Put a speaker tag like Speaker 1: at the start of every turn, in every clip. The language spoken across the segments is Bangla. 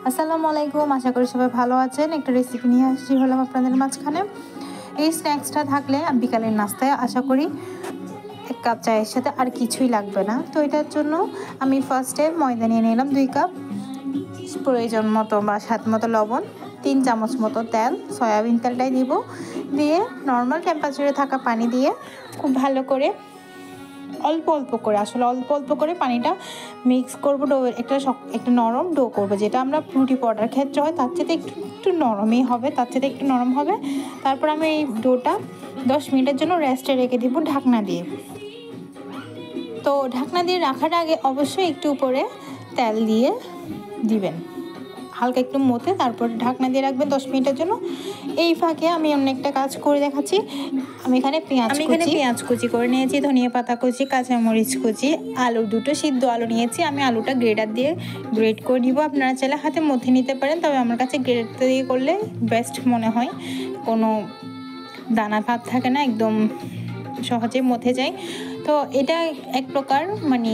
Speaker 1: আসসালামু আলাইকুম, আশা করি সবাই ভালো আছেন। একটা রেসিপি নিয়ে আসছি হলাম আপনাদের মাঝখানে। এই স্ন্যাক্সটা থাকলে বিকালের নাস্তায় আশা করি 1 কাপ চায়ের সাথে আর কিছুই লাগবে না। তো এটার জন্য আমি ফার্স্টে ময়দা নিয়ে নিলাম 2 কাপ, প্রয়োজন মতো বা স্বাদ মতো লবণ, 3 চামচ মতো তেল, সয়াবিন তেলটাই দিব, দিয়ে নর্মাল টেম্পারেচারে থাকা পানি দিয়ে খুব ভালো করে অল্প অল্প করে পানিটা মিক্স করবো। ডো একটা নরম ডো করবো, যেটা আমরা রুটি পরোটার ক্ষেত্রে হয় তার চেয়ে একটু নরমই হবে, একটু নরম হবে। তারপর আমি এই ডোটা 10 মিনিটের জন্য রেস্টে রেখে দিব ঢাকনা দিয়ে। তো ঢাকনা দিয়ে রাখার আগে অবশ্যই একটু উপরে তেল দিয়ে দিবেন, হালকা একটু মতে, তারপর ঢাকনা দিয়ে রাখবেন 10 মিনিটের জন্য। এই ফাঁকে আমি অন্য একটা কাজ করে দেখাচ্ছি। আমি এখানে পেঁয়াজ কুচি করে নিয়েছি, ধনিয়া পাতা কুচি, কাঁচামরিচ কুচি, আলু দুটো সিদ্ধ আলু নিয়েছি। আমি আলুটা গ্রেটার দিয়ে গ্রেট করে নিব। আপনারা চাইলে হাতে মধ্যে নিতে পারেন, তবে আমার কাছে গ্রেটার দিয়ে করলে বেস্ট মনে হয়, কোনো দানা ভাব থাকে না, একদম সহজে মথে যায়। তো এটা এক প্রকার মানে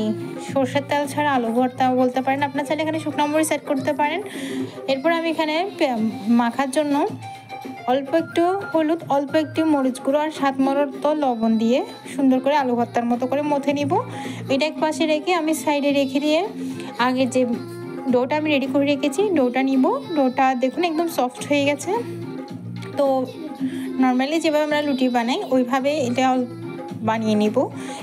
Speaker 1: সরষের তেল ছাড়া আলু ভর্তা বলতে পারেন। আপনার চাইলে এখানে শুকনো মরিচ অ্যাড করতে পারেন। এরপর আমি এখানে মাখার জন্য অল্প একটু হলুদ, অল্প একটু মরিচ গুঁড়ো আর স্বাদ মতো লবণ দিয়ে সুন্দর করে আলু ভর্তার মতো করে মথে নিব। এটা এক পাশে রেখে আমি সাইডে রেখে দিয়ে আগে যে ডোটা আমি রেডি করে রেখেছি ডোটা নিব। ডোটা দেখুন একদম সফট হয়ে গেছে। তো নর্মালি যেভাবে আমরা রুটি বানাই ওইভাবে এটা বানিয়ে নিব।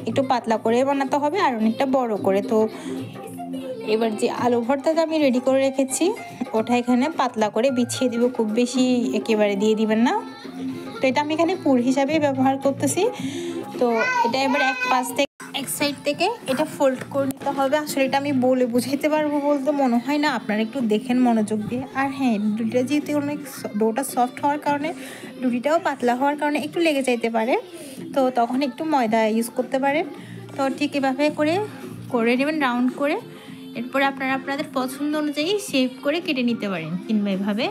Speaker 1: একটু পাতলা করে বানাতে হবে আর অনেকটা বড় করে। তো এবার যে আলু ভর্তাটা আমি রেডি করে রেখেছি ওটা এখানে পাতলা করে বিছিয়ে দিব, খুব বেশি একেবারে দিয়ে দিবেন না। তো এটা আমি এখানে পুর হিসাবে ব্যবহার করতেছি। তো এটা এবার এক সাইড থেকে এটা ফোল্ড করে নিতে হবে। আসলে এটা আমি বলে বুঝাইতে পারবো বলতে মনে হয় না, আপনারা একটু দেখেন মনোযোগ দিয়ে। আর হ্যাঁ, রুটিটা যেহেতু অনেক ডোটা সফট হওয়ার কারণে, রুটিটাও পাতলা হওয়ার কারণে একটু লেগে যাইতে পারে, তো তখন একটু ময়দা ইউজ করতে পারেন। তো ঠিক এভাবে করে নেবেন রাউন্ড করে। এরপরে আপনারা আপনাদের পছন্দ অনুযায়ী শেপ করে কেটে নিতে পারেন কিংবা এভাবে।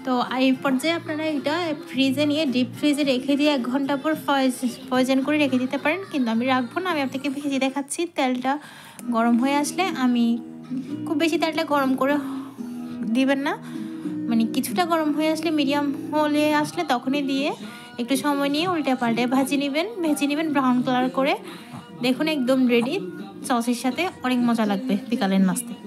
Speaker 1: তো এই পর্যায়ে আপনারা এটা ফ্রিজে নিয়ে ডিপ ফ্রিজে রেখে দিয়ে 1 ঘন্টা পর ফ্রোজেন করে রেখে দিতে পারেন, কিন্তু আমি রাখবো না। আমি আপনাকে ভেজে দেখাচ্ছি। তেলটা গরম হয়ে আসলে, আমি খুব বেশি তেলটা গরম করে দিবেন না, মানে কিছুটা গরম হয়ে আসলে, মিডিয়াম হলে আসলে তখনই দিয়ে একটু সময় নিয়ে উল্টে পাল্টে ভেজে নেবেন ব্রাউন কালার করে। দেখুন একদম রেডি। সসের সাথে অনেক মজা লাগবে বিকালের নাস্তায়।